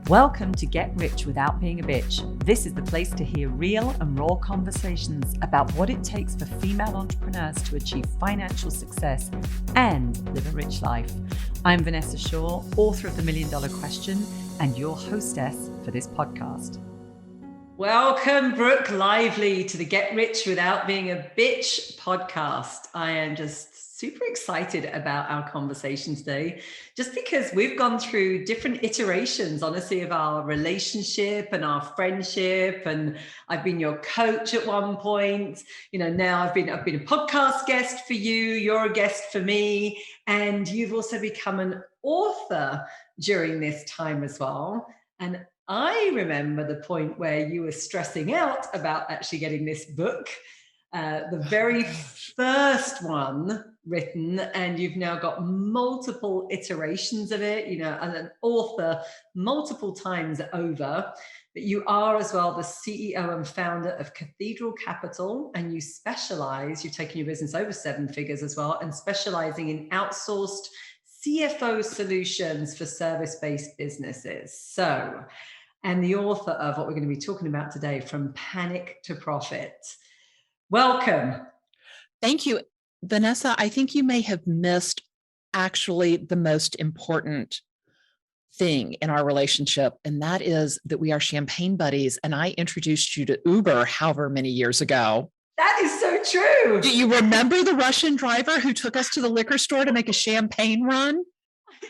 Welcome to Get Rich Without Being a Bitch. This is the place to hear real and raw conversations about what it takes for female entrepreneurs to achieve financial success and live a rich life. I'm Vanessa Shaw, author of The $1 Million Question and your hostess for this podcast. Welcome, Brooke Lively, to the Get Rich Without Being a Bitch podcast. I am just super excited about our conversation today, just because we've gone through different iterations, honestly, of our relationship and our friendship. And I've been your coach at one point. You know, now I've been a podcast guest for you. You're a guest for me, and you've also become an author during this time as well. And I remember the point where you were stressing out about actually getting this book, the very first one written, and you've now got multiple iterations of it, you know, as an author multiple times over. But you are as well the CEO and founder of Cathedral Capital, and you specialize, you've taken your business over 7 figures as well, and specializing in outsourced CFO solutions for service-based businesses. So, and the author of what we're going to be talking about today, From Panic to Profit. Welcome. Thank you, Vanessa. I think you may have missed actually the most important thing in our relationship, and that is that we are champagne buddies, and I introduced you to Uber however many years ago. That is so true. Do you remember the Russian driver who took us to the liquor store to make a champagne run?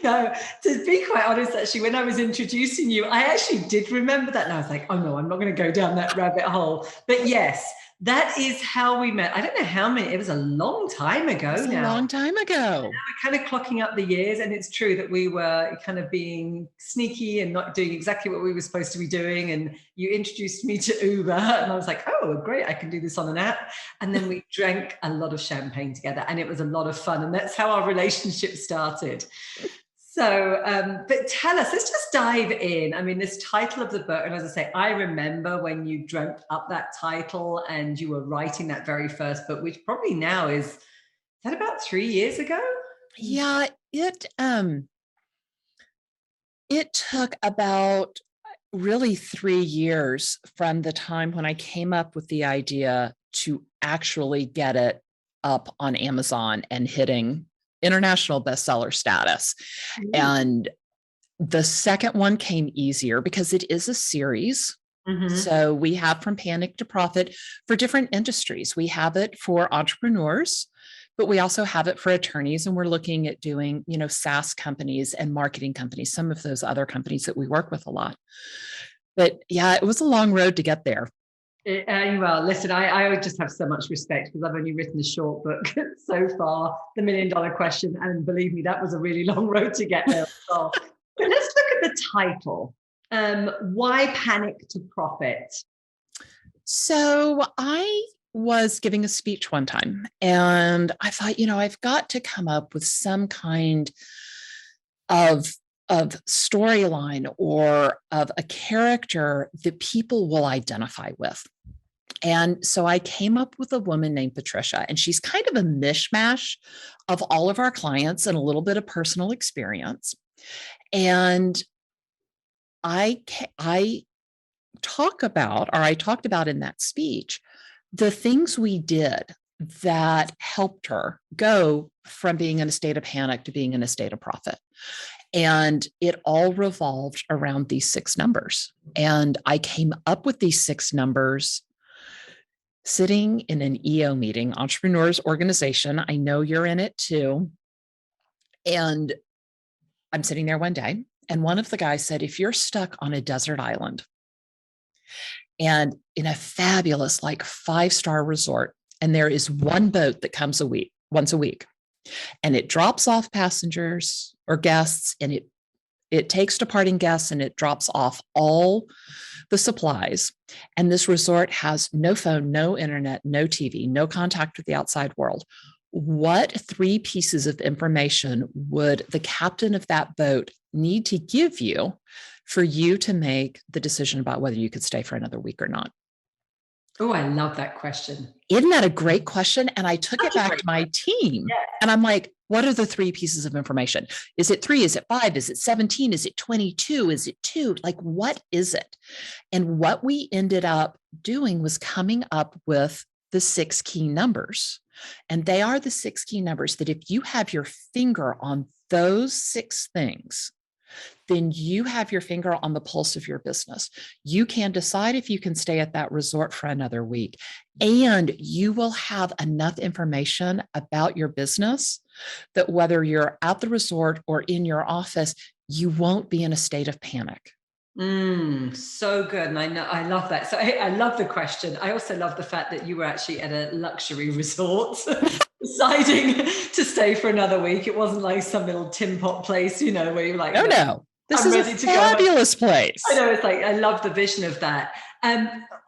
No, to be quite honest, actually, when I was introducing you, I actually did remember that. And I was like, oh no, I'm not going to go down that rabbit hole. But yes, that is how we met. I don't know how many, it was a long time ago now. A long time ago. We're kind of clocking up the years, and it's true that we were kind of being sneaky and not doing exactly what we were supposed to be doing. And you introduced me to Uber, and I was like, oh, great, I can do this on an app. And then we drank a lot of champagne together, and it was a lot of fun. And that's how our relationship started. So, but tell us, let's just dive in. I mean, this title of the book, and as I say, I remember when you dreamt up that title and you were writing that very first book, which probably now is that about 3 years ago? Yeah, it took about really 3 years from the time when I came up with the idea to actually get it up on Amazon and hitting international bestseller status. Mm-hmm. And the second one came easier because it is a series. Mm-hmm. So we have From Panic to Profit for different industries. We have it for entrepreneurs, but we also have it for attorneys. And we're looking at doing, you know, SaaS companies and marketing companies, some of those other companies that we work with a lot. But yeah, it was a long road to get there. Well, listen, I just have so much respect because I've only written a short book so far, The $1 Million Question, and believe me, that was a really long road to get there as well. But let's look at the title. Why Panic to Profit? So I was giving a speech one time, and I thought, you know, I've got to come up with some kind of storyline or of a character that people will identify with. And so I came up with a woman named Patricia, and she's kind of a mishmash of all of our clients and a little bit of personal experience. And I talked about in that speech, the things we did that helped her go from being in a state of panic to being in a state of profit. And it all revolved around these 6 numbers. And I came up with these 6 numbers sitting in an EO meeting, Entrepreneurs Organization. I know you're in it too. And I'm sitting there one day, and one of the guys said, if you're stuck on a desert island and in a fabulous, like 5-star resort, and there is one boat that comes once a week, and it drops off passengers or guests, and it takes departing guests, and it drops off all the supplies. And this resort has no phone, no internet, no TV, no contact with the outside world. What 3 pieces of information would the captain of that boat need to give you for you to make the decision about whether you could stay for another week or not? Oh, I love that question. Isn't that a great question? And I took it Such a back great to my question. team Yeah. and I'm like, what are the 3 pieces of information? Is it 3? Is it 5? Is it 17? Is it 22? Is it 2? Like, what is it? And what we ended up doing was coming up with the 6 key numbers. And they are the 6 key numbers that if you have your finger on those 6 things, then you have your finger on the pulse of your business. You can decide if you can stay at that resort for another week, and you will have enough information about your business that whether you're at the resort or in your office, you won't be in a state of panic. So good. And I know, I love that. So I love the question. I also love the fact that you were actually at a luxury resort deciding to stay for another week. It wasn't like some little tin pot place, where you're like, No, no, no, this I'm is a ready to go home. fabulous I place. know, it's like, I love the vision of that.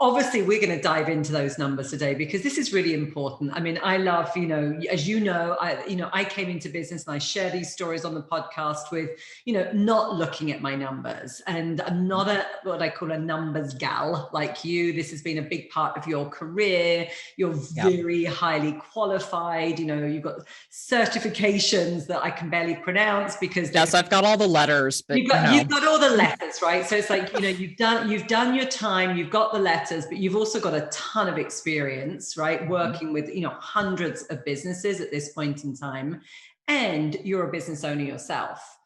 Obviously, we're going to dive into those numbers today because this is really important. I mean, I love, as I came into business and I share these stories on the podcast with, not looking at my numbers. And I'm not what I call a numbers gal like you. This has been a big part of your career. You're very highly qualified. You've got certifications that I can barely pronounce because Yes, I've got all the letters, but you've got all the letters, right? So it's like, you've done your time, you've got the letters, but you've also got a ton of experience, right? Working with, hundreds of businesses at this point in time, and you're a business owner yourself.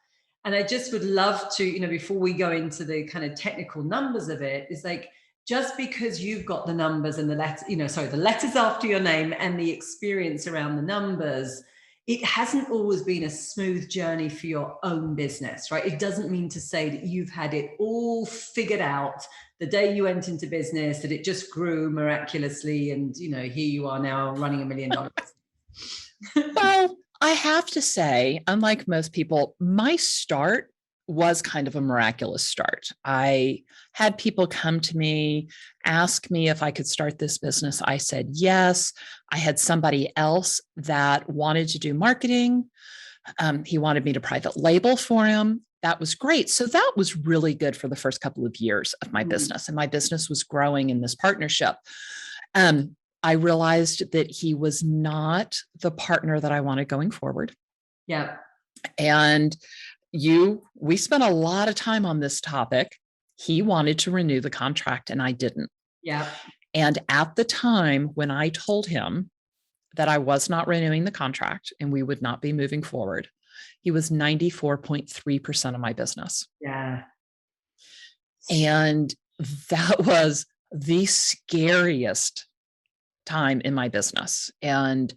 And I just would love to, before we go into the kind of technical numbers of it, is like, just because you've got the numbers and the the letters after your name and the experience around the numbers, it hasn't always been a smooth journey for your own business, right? It doesn't mean to say that you've had it all figured out the day you went into business, that it just grew miraculously. And, here you are now running $1 million. well, I have to say, unlike most people, my start was kind of a miraculous start. I had people come to me, ask me if I could start this business. I said yes. I had somebody else that wanted to do marketing. He wanted me to private label for him. That was great. So that was really good for the first couple of years of my business. And my business was growing in this partnership. I realized that he was not the partner that I wanted going forward. Yeah. And we spent a lot of time on this topic. He wanted to renew the contract and I didn't. Yeah. And at the time when I told him that I was not renewing the contract and we would not be moving forward, he was 94.3% of my business. Yeah. And that was the scariest time in my business. And,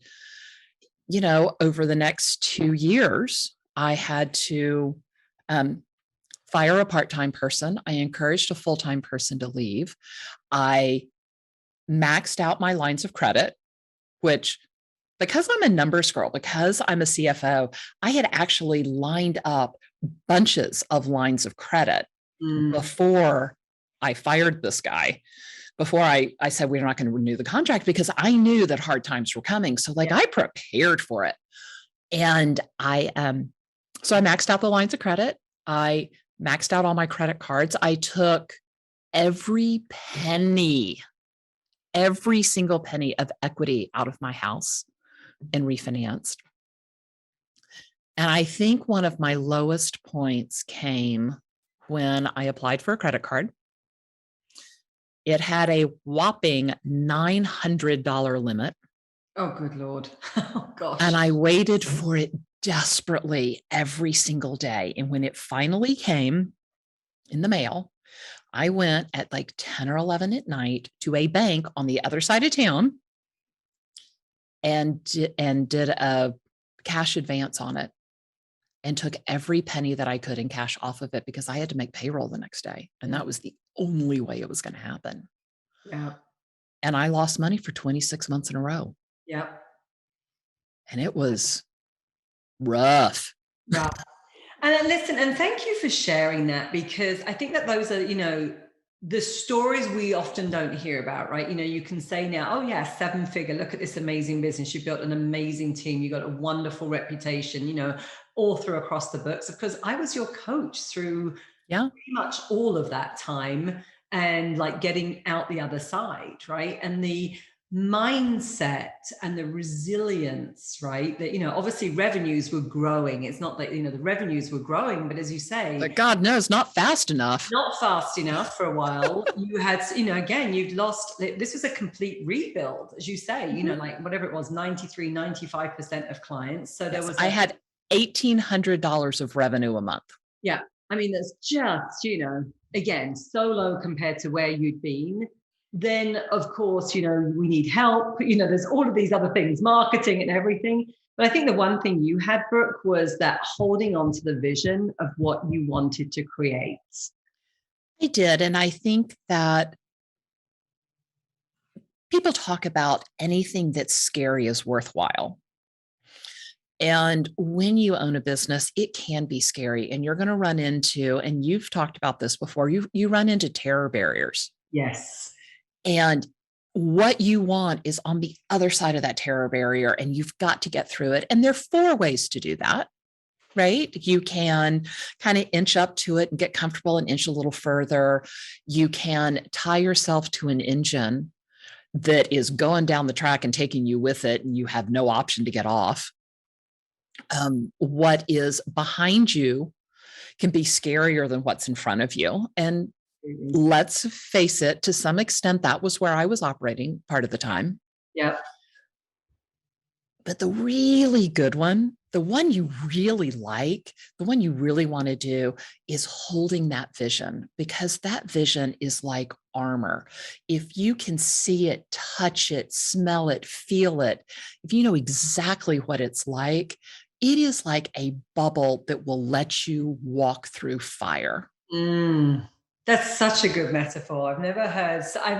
over the next 2 years, I had to fire a part-time person. I encouraged a full-time person to leave. I maxed out my lines of credit, which, because I'm a numbers girl, because I'm a CFO, I had actually lined up bunches of lines of credit before I fired this guy, before I said we're not going to renew the contract, because I knew that hard times were coming. So I prepared for it. And so I maxed out the lines of credit. I maxed out all my credit cards. I took every single penny of equity out of my house and refinanced. And I think one of my lowest points came when I applied for a credit card. It had a whopping $900 limit. Oh, good Lord. Oh, gosh. And I waited for it desperately every single day. And when it finally came in the mail, I went at like 10 or 11 at night to a bank on the other side of town and did a cash advance on it and took every penny that I could in cash off of it, because I had to make payroll the next day. And that was the only way it was going to happen. Yeah. And I lost money for 26 months in a row. Yeah. And it was rough. Yeah. And listen, and thank you for sharing that, because I think that those are, the stories we often don't hear about, right? You can say now, oh yeah, 7-figure, look at this amazing business. You built an amazing team. You got a wonderful reputation, author across the books. Because I was your coach through pretty much all of that time. and like getting out the other side, right? And the mindset and the resilience, right? That, obviously revenues were growing. It's not that, the revenues were growing, but as you say, but God knows, not fast enough. Not fast enough for a while. You had, again, you'd lost, this was a complete rebuild, as you say, like whatever it was, 93, 95% of clients. So there was, I had $1,800 of revenue a month. Yeah. I mean, that's just, again, so low compared to where you'd been. Then, of course, we need help. There's all of these other things, marketing and everything. But I think the one thing you had, Brooke, was that holding on to the vision of what you wanted to create. I did. And I think that people talk about anything that's scary is worthwhile. And when you own a business, it can be scary, and you're going to run into, and you've talked about this before, you run into terror barriers. Yes. And what you want is on the other side of that terror barrier, and you've got to get through it. And there are 4 ways to do that, right? You can kind of inch up to it and get comfortable and inch a little further. You can tie yourself to an engine that is going down the track and taking you with it, and you have no option to get off. What is behind you can be scarier than what's in front of you. And let's face it, to some extent, that was where I was operating part of the time. Yeah. But the really good one, the one you really like, the one you really want to do, is holding that vision, because that vision is like armor. If you can see it, touch it, smell it, feel it, if you know exactly what it's like, it is like a bubble that will let you walk through fire. That's such a good metaphor. I've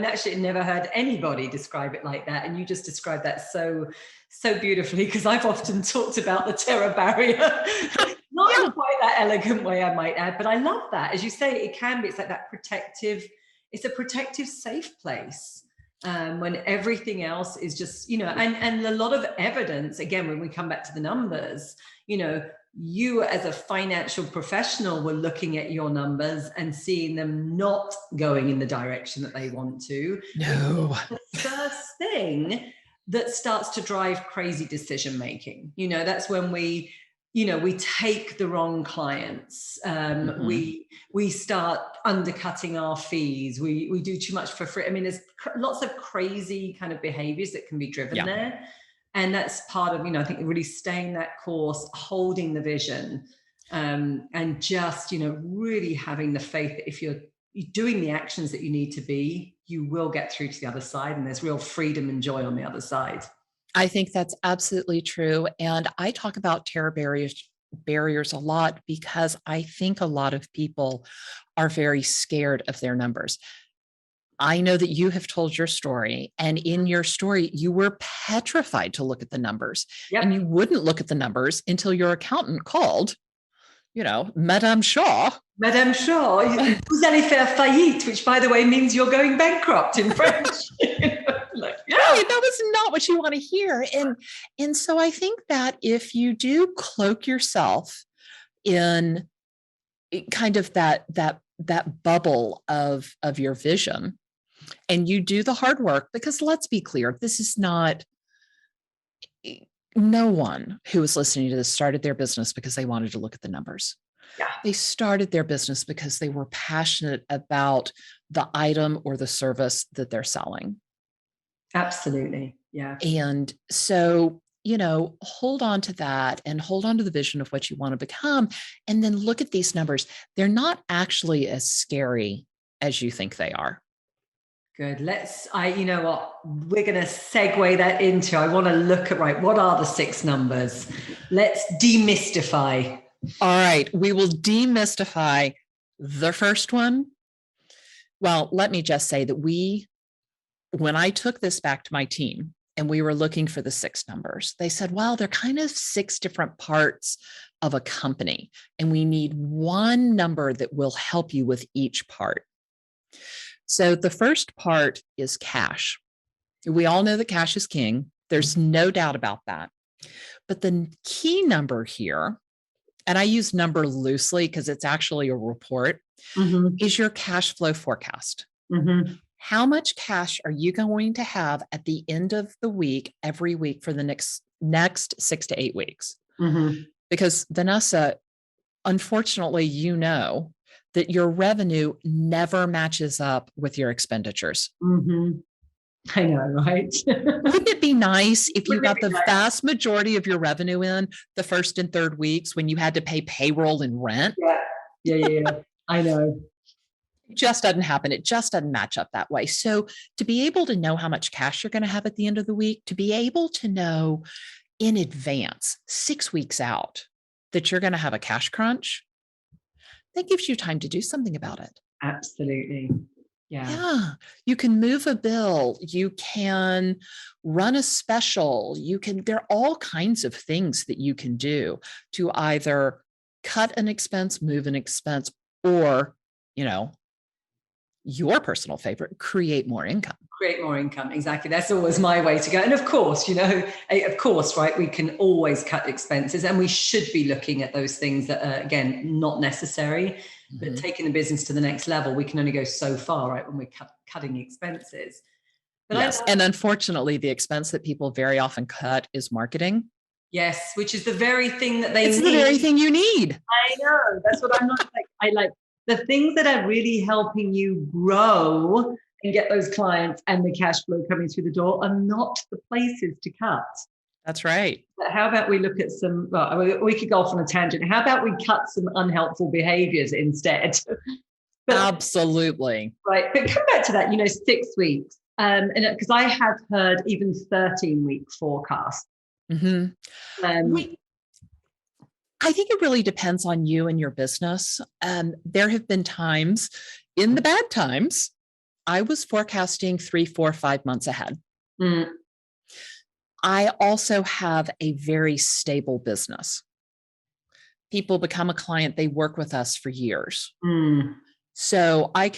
actually never heard anybody describe it like that. And you just described that so beautifully, because I've often talked about the terror barrier, not in quite that elegant way, I might add, but I love that. As you say, it's like that it's a protective, safe place. When everything else is just, and a lot of evidence, again, when we come back to the numbers, you as a financial professional were looking at your numbers and seeing them not going in the direction that they want to. No. The first thing that starts to drive crazy decision making. That's when we take the wrong clients. We start undercutting our fees. We do too much for free. I mean, there's lots of crazy kind of behaviors that can be driven there. And that's part of, I think really staying that course, holding the vision, and just, really having the faith that if you're doing the actions that you need to be, you will get through to the other side, and there's real freedom and joy on the other side. I think that's absolutely true. And I talk about terror barriers a lot, because I think a lot of people are very scared of their numbers. I know that you have told your story, and in your story, you were petrified to look at the numbers. Yep. And you wouldn't look at the numbers until your accountant called, Madame Shaw. Madame Shaw, vous allez faire faillite, which, by the way, means you're going bankrupt in French. Right, that was not what you want to hear. And so I think that if you do cloak yourself in kind of that bubble of your vision, and you do the hard work, because let's be clear, this is not, no one who is listening to this started their business because they wanted to look at the numbers. Yeah. They started their business because they were passionate about the item or the service that they're selling. Absolutely. Yeah. And so, hold on to that, and hold on to the vision of what you want to become. And then look at these numbers. They're not actually as scary as you think they are. Good. You know what, we're going to segue that into, I want to look at, right, what are the 6 numbers? Let's demystify. All right. We will demystify the first one. Well, let me just say that when I took this back to my team and we were looking for the 6 numbers, they said, well, they're kind of 6 different parts of a company, and we need one number that will help you with each part. So the first part is cash. We all know that cash is king. There's no doubt about that. But the key number here, and I use number loosely because it's actually a report, is your cash flow forecast. Mm-hmm. How much cash are you going to have at the end of the week, every week for the next 6 to 8 weeks? Mm-hmm. Because Vanessa, unfortunately, you know that your revenue never matches up with your expenditures. Mm-hmm. I know, right? Wouldn't it be nice if you Wouldn't it got be the nice? vast majority of your revenue in the first and third weeks when you had to pay payroll and rent? Yeah. Yeah. I know. It just doesn't happen. It just doesn't match up that way. So to be able to know how much cash you're going to have at the end of the week, to be able to know in advance, 6 weeks out, that you're going to have a cash crunch, that gives you time to do something about it. Absolutely. Yeah, you can move a bill, you can run a special, there are all kinds of things that you can do to either cut an expense, move an expense, or, your personal favorite, create more income. Create more income. Exactly. That's always my way to go. And of course, right, we can always cut expenses, and we should be looking at those things that are, again, not necessary, but taking the business to the next level, we can only go so far, right, when we're cutting expenses. But yes. And unfortunately, the expense that people very often cut is marketing. Yes, which is the very thing that they need. It's the very thing you need. I know. That's what I'm not like. I like the things that are really helping you grow and get those clients and the cash flow coming through the door are not the places to cut. That's right. But how about we look at some, we could go off on a tangent. How about we cut some unhelpful behaviors instead? Absolutely. Right. But come back to that, 6 weeks. And because I have heard even 13-week forecasts. Mm-hmm. I think it really depends on you and your business. There have been times, in the bad times, I was forecasting 3, 4, 5 months ahead. Mm. I also have a very stable business. People become a client, they work with us for years. Mm. So I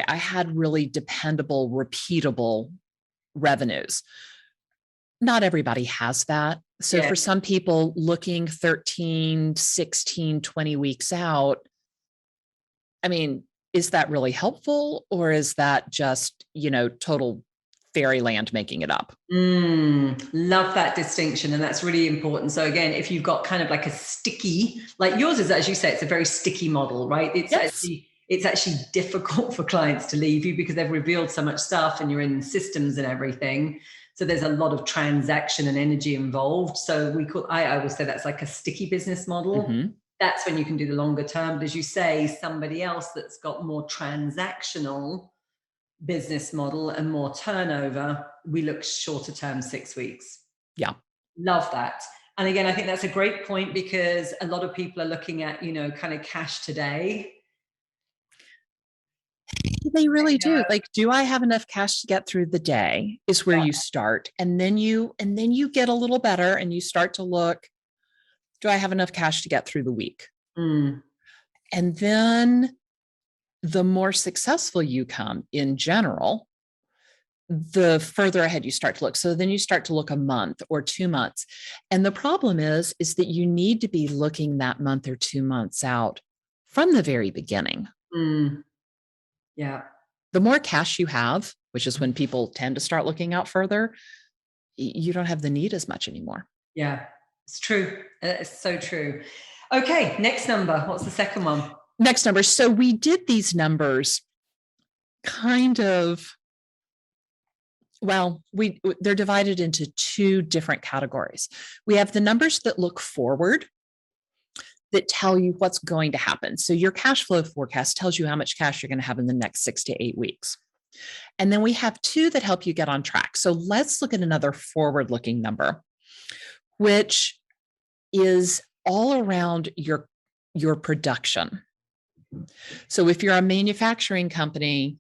had really dependable, repeatable revenues. Not everybody has that. So for some people, looking 13, 16, 20 weeks out, I mean, is that really helpful, or is that just, total fairyland making it up? Love that distinction. And that's really important. So again, if you've got kind of like a sticky, like yours is, as you say, it's a very sticky model, right? It's actually difficult for clients to leave you because they've revealed so much stuff and you're in systems and everything. So there's a lot of transaction and energy involved. So I always say that's like a sticky business model. Mm-hmm. That's when you can do the longer term. But as you say, somebody else that's got more transactional business model and more turnover, we look shorter term, 6 weeks. Yeah. Love that. And again, I think that's a great point because a lot of people are looking at, kind of cash today. They really do. Like, do I have enough cash to get through the day is where you start. And then you get a little better and you start to look, do I have enough cash to get through the week? And then the more successful you come in general, the further ahead you start to look. So then you start to look a month or 2 months. And the problem is that you need to be looking that month or 2 months out from the very beginning. Yeah. The more cash you have, which is when people tend to start looking out further, you don't have the need as much anymore. Yeah, it's true. It's so true. Okay, next number. What's the second one? Next number. So we did these numbers kind of, they're divided into 2 different categories. We have the numbers that look forward, that tell you what's going to happen. So your cash flow forecast tells you how much cash you're going to have in the next 6 to 8 weeks. And then we have 2 that help you get on track. So let's look at another forward-looking number, which is all around your production. So if you're a manufacturing company,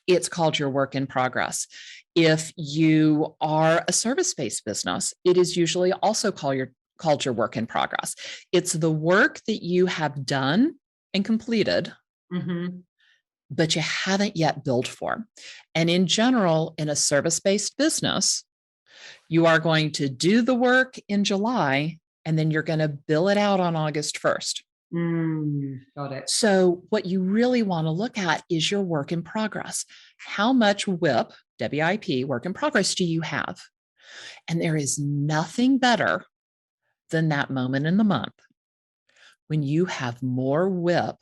it's called your work in progress. If you are a service-based business, it is usually also called your work in progress. It's the work that you have done and completed, but you haven't yet billed for. And in general, in a service-based business, you are going to do the work in July, and then you're going to bill it out on August 1st. Got it. So what you really want to look at is your work in progress. How much WIP, WIP, work in progress do you have? And there is nothing better than that moment in the month when you have more WIP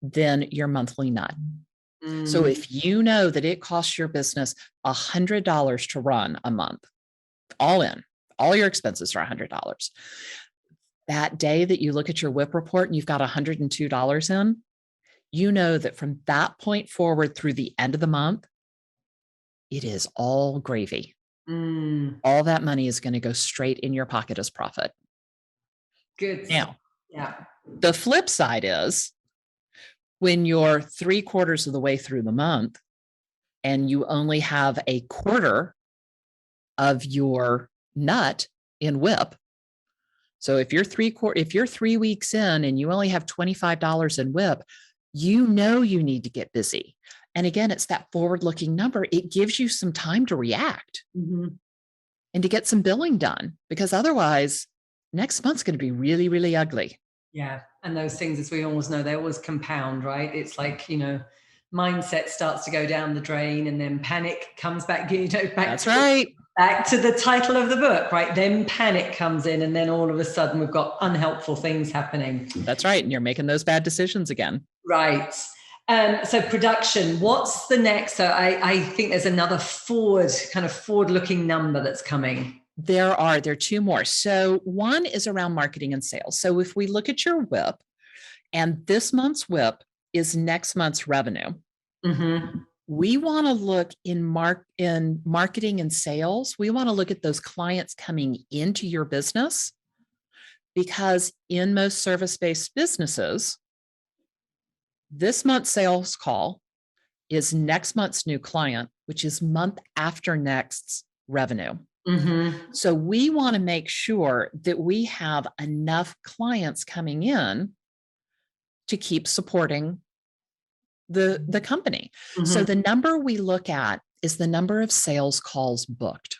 than your monthly nut. So if you know that it costs your business $100 to run a month, all in, all your expenses are $100. That day that you look at your WIP report and you've got $102 in, you know that from that point forward through the end of the month, it is all gravy. All that money is going to go straight in your pocket as profit. Good. Now, yeah. The flip side is when you're 3/4 of the way through the month and you only have a quarter of your nut in WIP. So if you're 3 weeks in and you only have $25 in WIP, you know you need to get busy. And again, it's that forward-looking number. It gives you some time to react and to get some billing done, because otherwise next month's going to be really, really ugly. Yeah. And those things, as we always know, they always compound, right? It's like, mindset starts to go down the drain and then panic comes back, That's right. Back to the title of the book, right? Then panic comes in and then all of a sudden we've got unhelpful things happening. That's right. And you're making those bad decisions again. Right. So production, what's the next? So I think there's another forward-looking number that's coming. There are 2 more. So one is around marketing and sales. So if we look at your WIP, and this month's WIP is next month's revenue, we want to look in marketing and sales. We want to look at those clients coming into your business, because in most service-based businesses, this month's sales call is next month's new client, which is month after next's revenue. So we want to make sure that we have enough clients coming in to keep supporting the company. So the number we look at is the number of sales calls booked,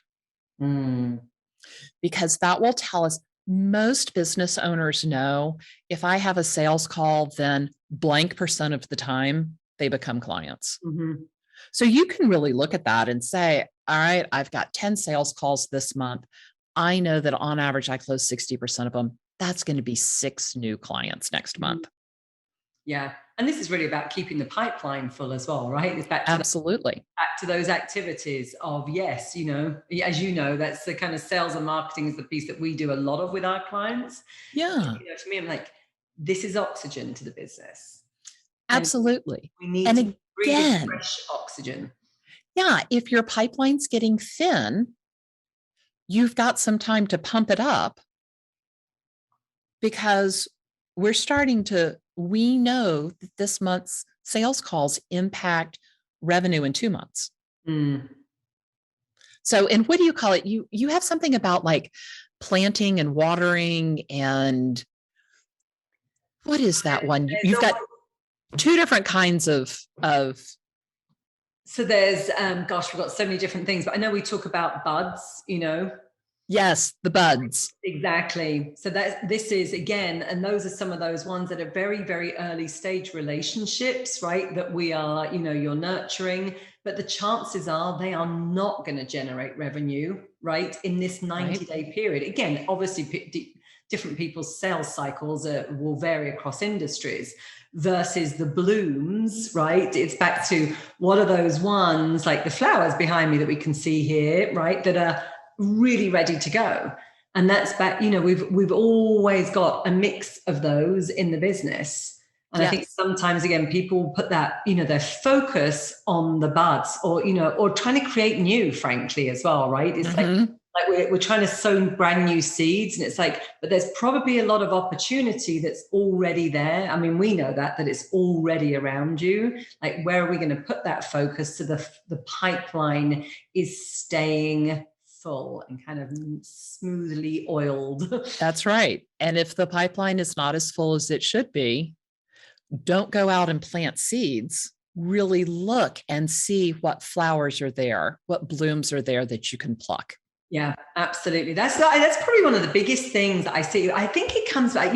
because that will tell us. Most business owners know if I have a sales call, then blank % of the time they become clients. So you can really look at that and say, all right, I've got 10 sales calls this month. I know that on average, I close 60% of them. That's going to be 6 new clients next month. Yeah. And this is really about keeping the pipeline full as well, right? It's back to Absolutely. back to those activities of, yes, as you know, that's the kind of sales and marketing is the piece that we do a lot of with our clients. Yeah. To me, I'm like, this is oxygen to the business. Absolutely. We need and to breathe again, fresh oxygen. Yeah. If your pipeline's getting thin, you've got some time to pump it up, because we know that this month's sales calls impact revenue in 2 months. So, and what do you call it? You have something about like planting and watering, and what is that one? You've got 2 different kinds of. So there's, we've got so many different things, but I know we talk about buds, Yes, the buds. Exactly. So this is again, and those are some of those ones that are very, very early stage relationships, right? That we are, you're nurturing, but the chances are they are not going to generate revenue, right? In this 90-day period. Again, obviously different people's sales cycles will vary across industries versus the blooms, right? It's back to what are those ones like the flowers behind me that we can see here, right? That are really ready to go. And that's back, we've always got a mix of those in the business. And I think sometimes, again, people put that, their focus on the buds or trying to create new, frankly, as well, right? It's like we're trying to sow brand new seeds, and it's like, but there's probably a lot of opportunity that's already there. I mean, we know that it's already around you. Like, where are we going to put that focus so the pipeline is staying full and kind of smoothly oiled? That's right. And if the pipeline is not as full as it should be, don't go out and plant seeds. Really look and see what flowers are there, what blooms are there that you can pluck. Yeah, absolutely. That's probably one of the biggest things that I see. I think it comes back,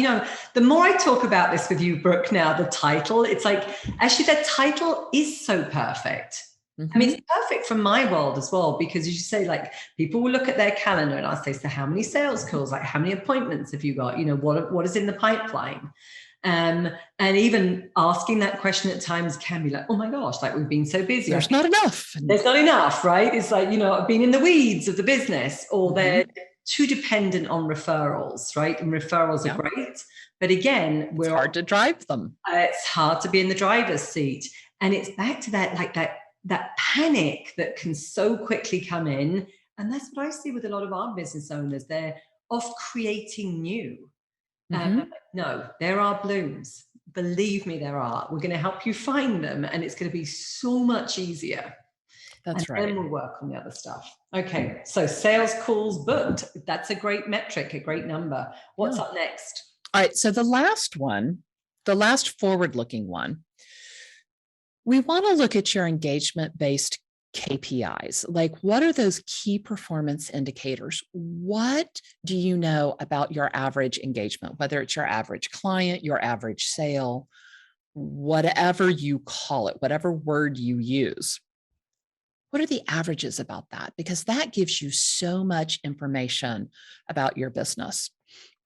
the more I talk about this with you, Brooke, now, the title, it's like, actually, that title is so perfect. I mean, it's perfect from my world as well, because as you say, like, people will look at their calendar and I'll say, so how many sales calls, like how many appointments have you got? What is in the pipeline? And even asking that question at times can be like, oh my gosh, like we've been so busy. There's not enough. There's not enough, right? It's like, I've been in the weeds of the business, or they're too dependent on referrals, right? And referrals are great. But again, it's hard to drive them. It's hard to be in the driver's seat. And it's back to that, like that panic that can so quickly come in. And that's what I see with a lot of our business owners. They're off creating new. No, there are blooms. Believe me, there are. We're going to help you find them, and it's going to be so much easier. That's right. Then we'll work on the other stuff. Okay, so sales calls booked. That's a great metric, a great number. What's up next? All right, so the last one, the last forward-looking one, we want to look at your engagement-based KPIs. Like, what are those key performance indicators? What do you know about your average engagement, whether it's your average client, your average sale, whatever you call it, whatever word you use? What are the averages about that? Because that gives you so much information about your business.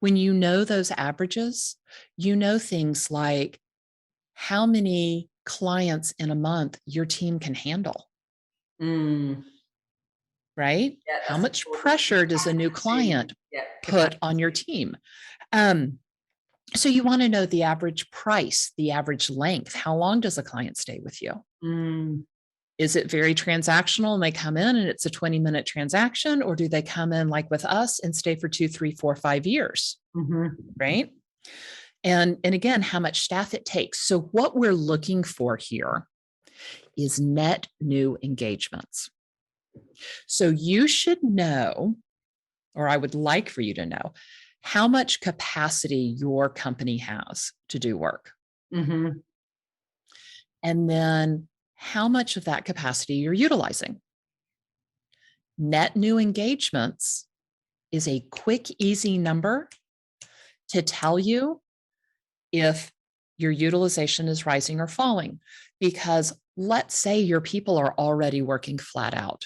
When you know those averages, you know things like how many clients in a month your team can handle. Right? Yeah, how much pressure does a new client put on your team? So you want to know the average price, the average length. How long does a client stay with you? Is it very transactional and they come in and it's a 20-minute transaction, or do they come in like with us and stay for 2, 3, 4, 5 years? Right? And again, how much staff it takes. So what we're looking for here is net new engagements. So you should know, or I would like for you to know, how much capacity your company has to do work. And then how much of that capacity you're utilizing. Net new engagements is a quick, easy number to tell you if your utilization is rising or falling. Because let's say your people are already working flat out,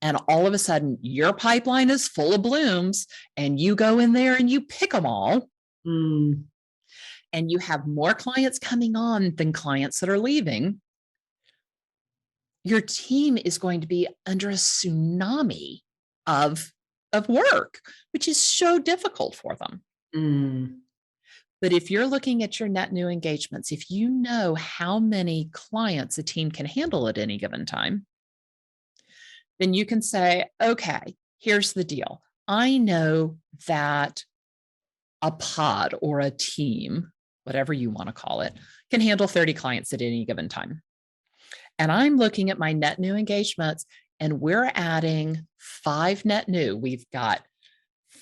and all of a sudden your pipeline is full of blooms and you go in there and you pick them all. And you have more clients coming on than clients that are leaving. Your team is going to be under a tsunami of work, which is so difficult for them. But if you're looking at your net new engagements, if you know how many clients a team can handle at any given time, then you can say, okay, here's the deal. I know that a pod or a team, whatever you want to call it, can handle 30 clients at any given time. And I'm looking at my net new engagements, and we're adding 5 net new. We've got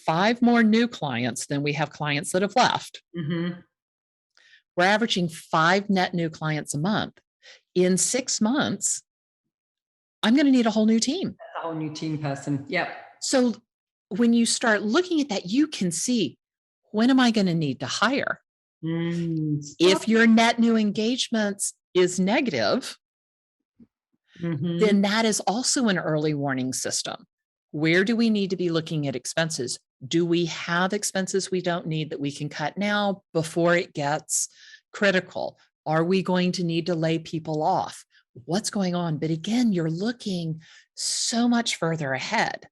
5 more new clients than we have clients that have left. We're averaging 5 net new clients a month. In 6 months, I'm going to need a whole new team. A whole new team person. Yep. So when you start looking at that, you can see, when am I going to need to hire? If your net new engagements is negative, then that is also an early warning system. Where do we need to be looking at expenses? Do we have expenses we don't need that we can cut now before it gets critical? Are we going to need to lay people off? What's going on? But again, you're looking so much further ahead.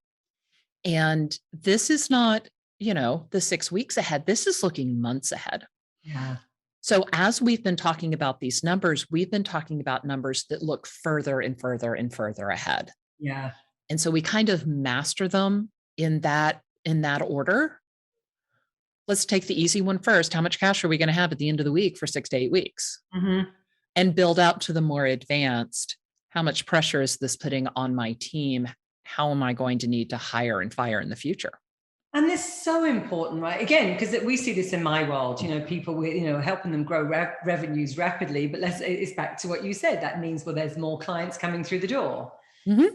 And this is not, the 6 weeks ahead. This is looking months ahead. Yeah. So as we've been talking about these numbers, we've been talking about numbers that look further and further and further ahead. Yeah. And so we kind of master them in that order. Let's take the easy one first. How much cash are we going to have at the end of the week for 6 to 8 weeks? And build out to the more advanced. How much pressure is this putting on my team? How am I going to need to hire and fire in the future? And this is so important, right? Again, because we see this in my world, people, helping them grow revenues rapidly, but it's back to what you said. That means, well, there's more clients coming through the door. Mhm.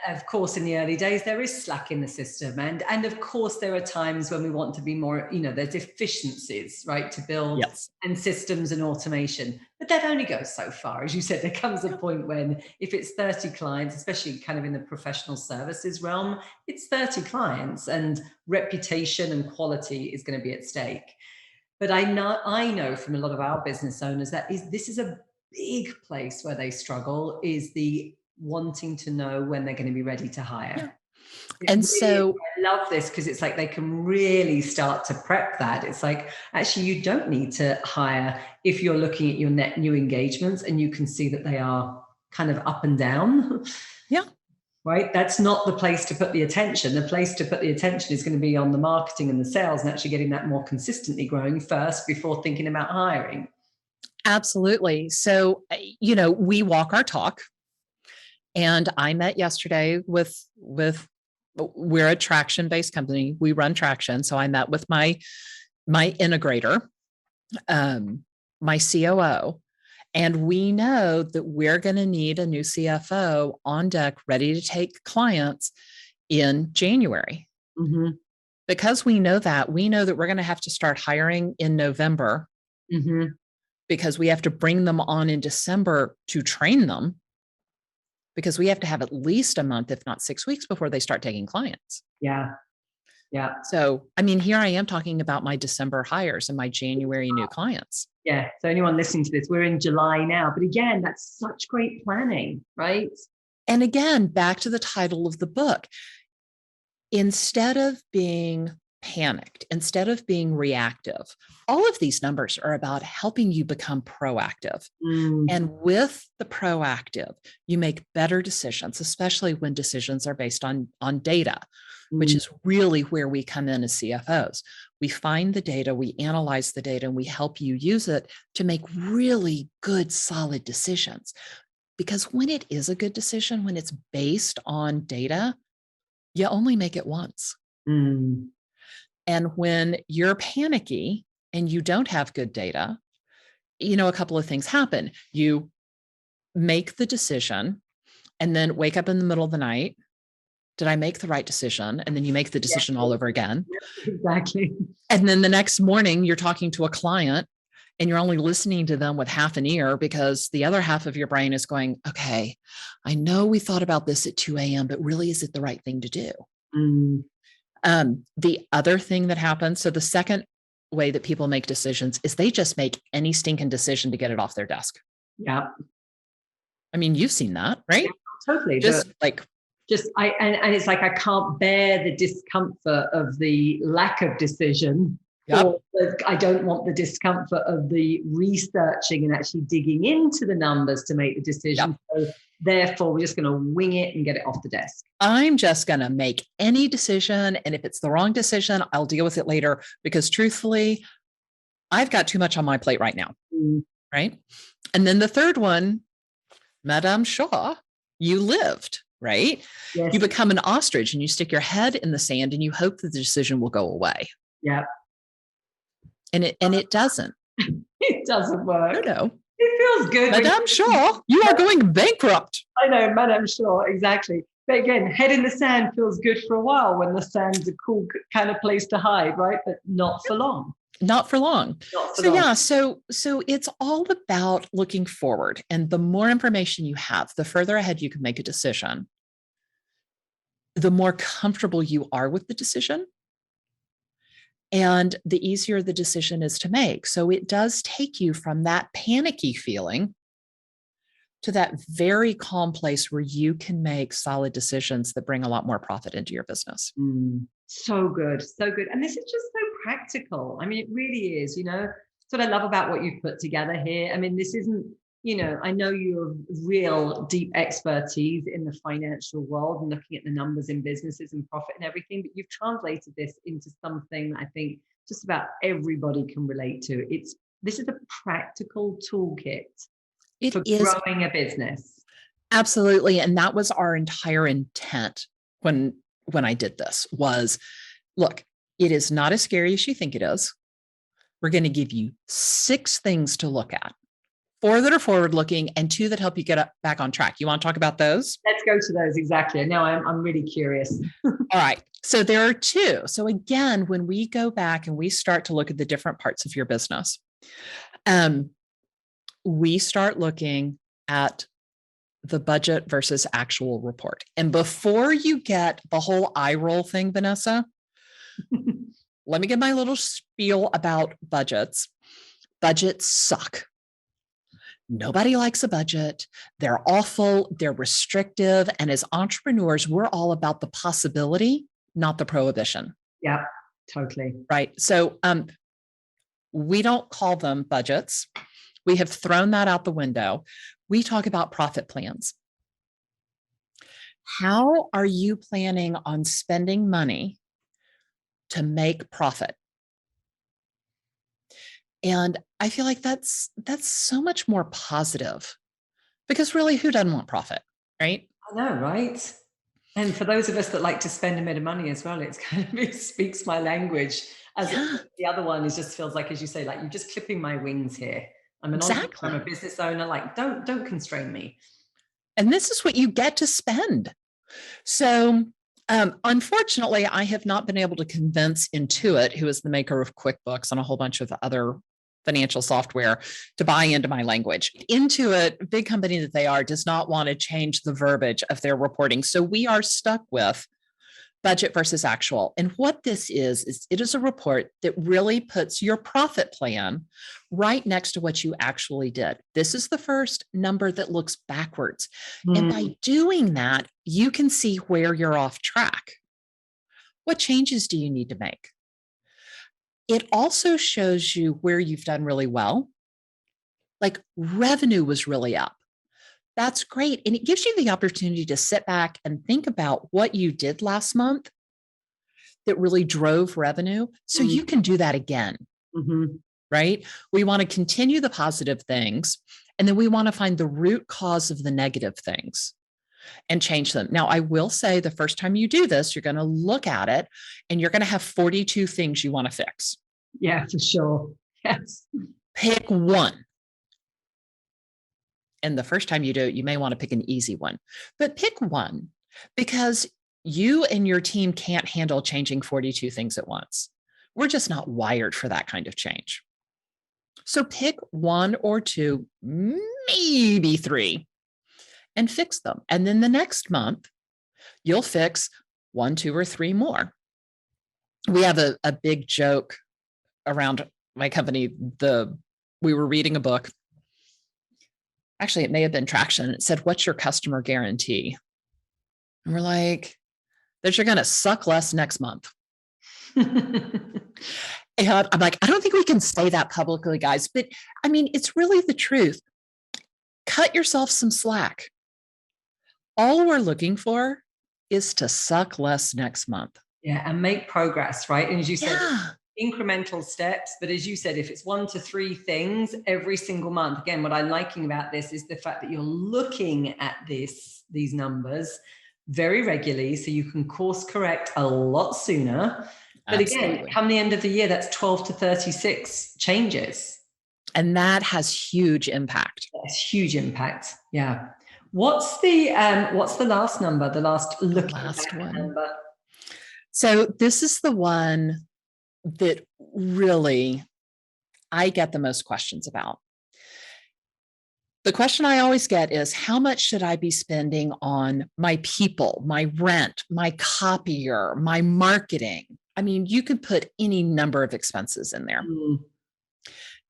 Of course, in the early days, there is slack in the system. And of course, there are times when we want to be more, there's efficiencies, right, to build Yes. and systems and automation. But that only goes so far. As you said, there comes a point when if it's 30 clients, especially kind of in the professional services realm, it's 30 clients and reputation and quality is going to be at stake. But I know from a lot of our business owners that this is a big place where they struggle is the wanting to know when they're going to be ready to Yeah. hire. It And really is. so, I love this because it's like they can really start to prep that. It's like, actually, you don't need to hire if you're looking at your net new engagements and you can see that they are kind of up and down. yeah, Right? That's not the place to put the attention. The place to put the attention is going to be on the marketing and the sales and actually getting that more consistently growing first before thinking about hiring. absolutely. So, we walk our talk. And I met yesterday with we're a traction based company. We run traction. So I met with my integrator, my COO, and we know that we're going to need a new CFO on deck ready to take clients in January. Mm-hmm. Because we know that we're going to have to start hiring in November Mm-hmm. because we have to bring them on in December to train them, because we have to have at least a month, if not 6 weeks, before they start taking clients. Yeah. Yeah. So, I mean, here I am talking about my December hires and my January new clients. Yeah. So anyone listening to this, we're in July now, but again, that's such great planning, right? And again, back to the title of the book, instead of being panicked, instead of being reactive, all of these numbers are about helping you become proactive. And with the proactive, you make better decisions, especially when decisions are based on data, which is really where we come in as CFOs. We find the data, we analyze the data, and we help you use it to make really good, solid decisions. Because when it is a good decision, when it's based on data, you only make it once. And when you're panicky and you don't have good data, a couple of things happen. You make the decision and then wake up in the middle of the night. Did I make the right decision? And then you make the decision all over again. Exactly. And then the next morning you're talking to a client and you're only listening to them with half an ear because the other half of your brain is going, okay, I know we thought about this at 2 a.m., but really, is it the right thing to do? The other thing that happens, so the second way that people make decisions is they just make any stinking decision to get it off their desk. Yeah. I mean, you've seen that, right? Yeah, totally. And it's like, I can't bear the discomfort of the lack of decision. Yep. Or I don't want the discomfort of the researching and actually digging into the numbers to make the decision. Yep. So therefore, we're just going to wing it and get it off the desk. I'm just going to make any decision. And if it's the wrong decision, I'll deal with it later, because truthfully, I've got too much on my plate right now. Right. And then the third one, Madame Shaw, you lived, right? Yes. You become an ostrich and you stick your head in the sand and you hope that the decision will go away. Yeah. And it doesn't. It doesn't work. No. It feels good. Madame Shaw, you are going bankrupt. I know, Madame Shaw, exactly. But again, head in the sand feels good for a while when the sand's a cool kind of place to hide, right? But not for long. Not for long. Not for long. Yeah, so it's all about looking forward. And the more information you have, the further ahead you can make a decision, the more comfortable you are with the decision, and the easier the decision is to make. So it does take you from that panicky feeling to that very calm place where you can make solid decisions that bring a lot more profit into your business. So good. So good. And this is just so practical. I mean, it really is, that's what I love about what you've put together here. I mean, this isn't, I know you have real deep expertise in the financial world and looking at the numbers in businesses and profit and everything, but you've translated this into something that I think just about everybody can relate to. This is a practical toolkit for growing a business. Absolutely. And that was our entire intent when I did this was, look, it is not as scary as you think it is. We're going to give you 6 things to look at. 4 that are forward looking, and 2 that help you get back on track. You want to talk about those? Let's go to those. Exactly. No, I'm really curious. All right. So there are 2. So again, when we go back and we start to look at the different parts of your business, we start looking at the budget versus actual report. And before you get the whole eye roll thing, Vanessa, let me give my little spiel about budgets. Budgets suck. Nobody likes a budget. They're awful. They're restrictive. And as entrepreneurs, we're all about the possibility, not the prohibition. Yeah, totally. Right. So we don't call them budgets. We have thrown that out the window. We talk about profit plans. How are you planning on spending money to make profit? And I feel like that's so much more positive, because really, who doesn't want profit, right? I know, right? And for those of us that like to spend a bit of money as well, it's kind of, it speaks my language. As the other one is just feels like, as you say, like you're just clipping my wings here. I'm I'm a business owner. Like, don't constrain me. And this is what you get to spend. So unfortunately, I have not been able to convince Intuit, who is the maker of QuickBooks and a whole bunch of other financial software, to buy into my language. Intuit, big company that they are, does not want to change the verbiage of their reporting. So we are stuck with budget versus actual. And what this is it is a report that really puts your profit plan right next to what you actually did. This is the first number that looks backwards. And by doing that, you can see where you're off track. What changes do you need to make? It also shows you where you've done really well. Like revenue was really up. That's great. And it gives you the opportunity to sit back and think about what you did last month that really drove revenue. So you can do that again, right? We want to continue the positive things, and then we want to find the root cause of the negative things and change them. Now, I will say the first time you do this, you're going to look at it and you're going to have 42 things you want to fix. Yeah, for sure. Yes. Pick one. And the first time you do it, you may want to pick an easy one, but pick one, because you and your team can't handle changing 42 things at once. We're just not wired for that kind of change. So pick 1 or 2, maybe 3, and fix them. And then the next month, you'll fix 1, 2, or 3 more. We have a big joke around my company. We were reading a book. Actually, it may have been Traction. It said, "What's your customer guarantee?" And we're like, that you're going to suck less next month. And I'm like, I don't think we can say that publicly, guys. But I mean, it's really the truth. Cut yourself some slack. All we're looking for is to suck less next month. Yeah, and make progress, right? And as you said, incremental steps. But as you said, if it's 1 to 3 things every single month, again, what I'm liking about this is the fact that you're looking at these numbers very regularly, so you can course correct a lot sooner. But again, come the end of the year, that's 12 to 36 changes. And that has huge impact. That's huge impact. Yeah. What's the last number? The last one. Number? So this is the one that really I get the most questions about. The question I always get is, how much should I be spending on my people, my rent, my copier, my marketing? I mean, you could put any number of expenses in there.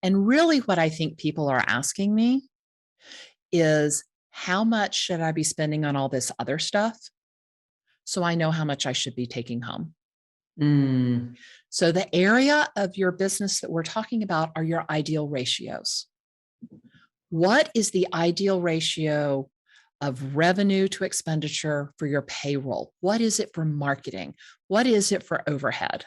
And really what I think people are asking me is, how much should I be spending on all this other stuff so I know how much I should be taking home? So the area of your business that we're talking about are your ideal ratios. What is the ideal ratio of revenue to expenditure for your payroll? What is it for marketing? What is it for overhead?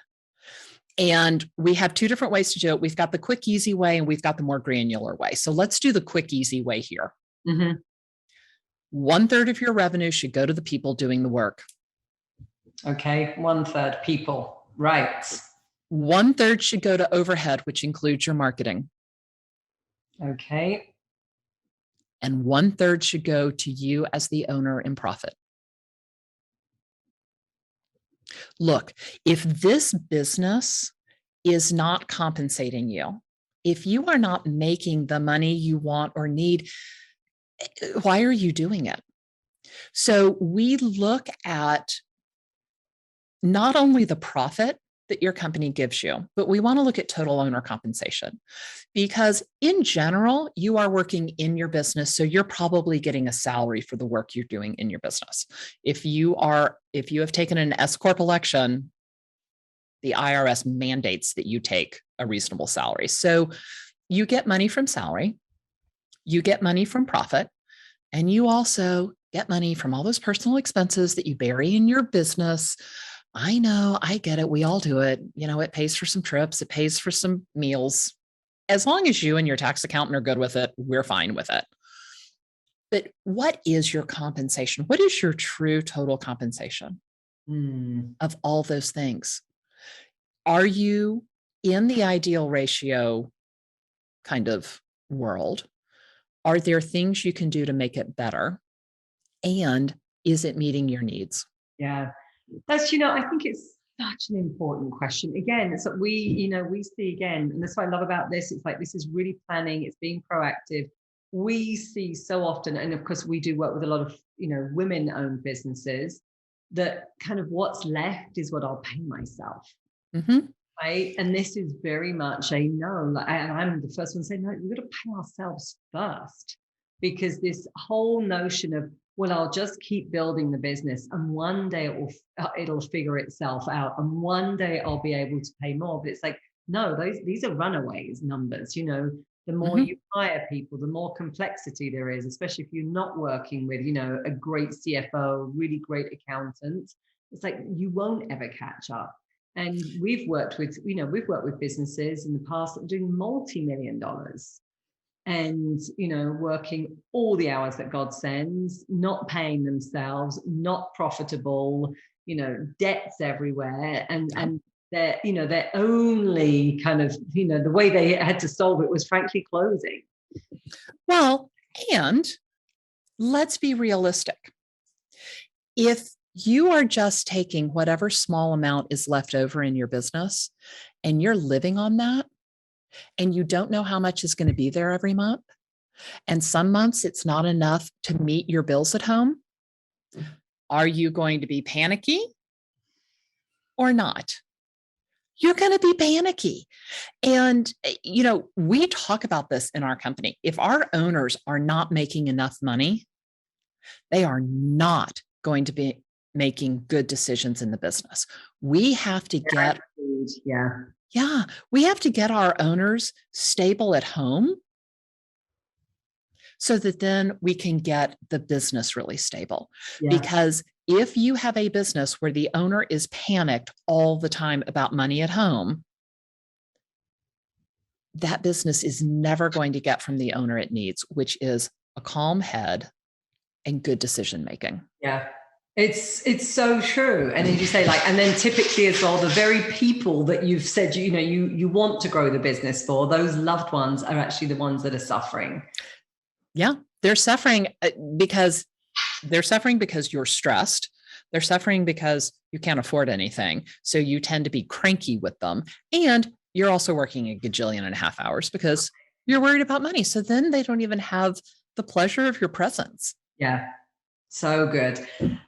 And we have 2 different ways to do it. We've got the quick, easy way, and we've got the more granular way. So let's do the quick, easy way here. 1/3 of your revenue should go to the people doing the work. Okay, 1/3 people, right. 1/3 should go to overhead, which includes your marketing. Okay. and 1/3 should go to you as the owner in profit. Look, if this business is not compensating you, if you are not making the money you want or need, why are you doing it? So we look at not only the profit that your company gives you, but we want to look at total owner compensation, because in general, you are working in your business. So you're probably getting a salary for the work you're doing in your business. If you have taken an S Corp election, the IRS mandates that you take a reasonable salary. So you get money from salary, you get money from profit, and you also get money from all those personal expenses that you bury in your business. I know, I get it. We all do it. It pays for some trips, it pays for some meals. As long as you and your tax accountant are good with it, we're fine with it. But what is your compensation? What is your true total compensation of all those things? Are you in the ideal ratio kind of world? Are there things you can do to make it better? And is it meeting your needs? Yeah. I think it's such an important question. Again, it's what we see again, and that's what I love about this. It's like, this is really planning, it's being proactive. We see so often, and of course we do work with a lot of, women-owned businesses, that kind of what's left is what I'll pay myself. Mm-hmm. Right. And this is very much a no. And I'm the first one to say, no, we've got to pay ourselves first, because this whole notion of, well, I'll just keep building the business and one day it'll figure itself out, and one day I'll be able to pay more. But it's like, no, these are runaways numbers. The more Mm-hmm. you hire people, the more complexity there is, especially if you're not working with, a great CFO, really great accountant. It's like, you won't ever catch up. And we've worked with businesses in the past that are doing multi-million dollars, and working all the hours that God sends, not paying themselves, not profitable, debts everywhere, and their only kind of, the way they had to solve it was frankly closing. Well, and let's be realistic. If you are just taking whatever small amount is left over in your business and you're living on that, and you don't know how much is going to be there every month, and some months it's not enough to meet your bills at home, are you going to be panicky or not? You're going to be panicky. And, we talk about this in our company. If our owners are not making enough money, they are not going to be making good decisions in the business. We have to get, we have to get our owners stable at home, so that then we can get the business really stable. Yeah. Because if you have a business where the owner is panicked all the time about money at home, that business is never going to get from the owner it needs, which is a calm head and good decision making. Yeah. It's so true. And as you say, and then typically as well, the very people that you've said, you want to grow the business for, those loved ones are actually the ones that are suffering. Yeah. They're suffering because you're stressed. They're suffering because you can't afford anything. So you tend to be cranky with them. And you're also working a gajillion and a half hours because you're worried about money. So then they don't even have the pleasure of your presence. Yeah. So good.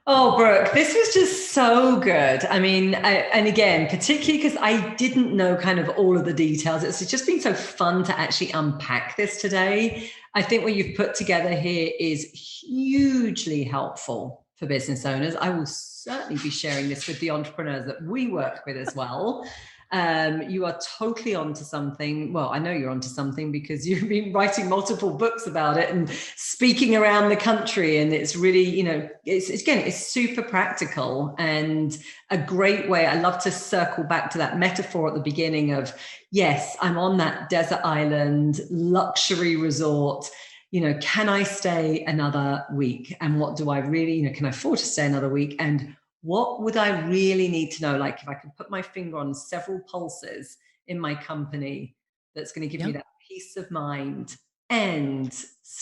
Oh, Brooke, this was just so good. I mean, and again, particularly because I didn't know kind of all of the details. It's just been so fun to actually unpack this today. I think what you've put together here is hugely helpful for business owners. I will certainly be sharing this with the entrepreneurs that we work with as well. You are totally onto something. Well, I know you're onto something because you've been writing multiple books about it and speaking around the country. And it's really, it's super practical and a great way. I love to circle back to that metaphor at the beginning of, yes, I'm on that desert island, luxury resort. Can I stay another week? And what do I really, can I afford to stay another week? And what would I really need to know? Like, if I could put my finger on several pulses in my company, that's going to give me that peace of mind and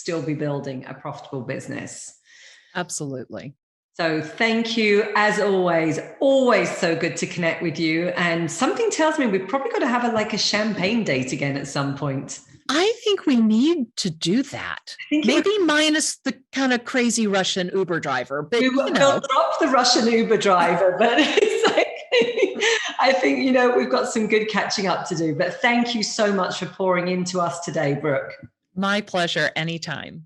still be building a profitable business. Absolutely. So thank you, as always so good to connect with you. And something tells me we've probably got to have a champagne date again at some point. I think we need to do that. Maybe minus the kind of crazy Russian Uber driver, but we'll drop the Russian Uber driver, but it's I think, we've got some good catching up to do. But thank you so much for pouring into us today, Brooke. My pleasure. Anytime.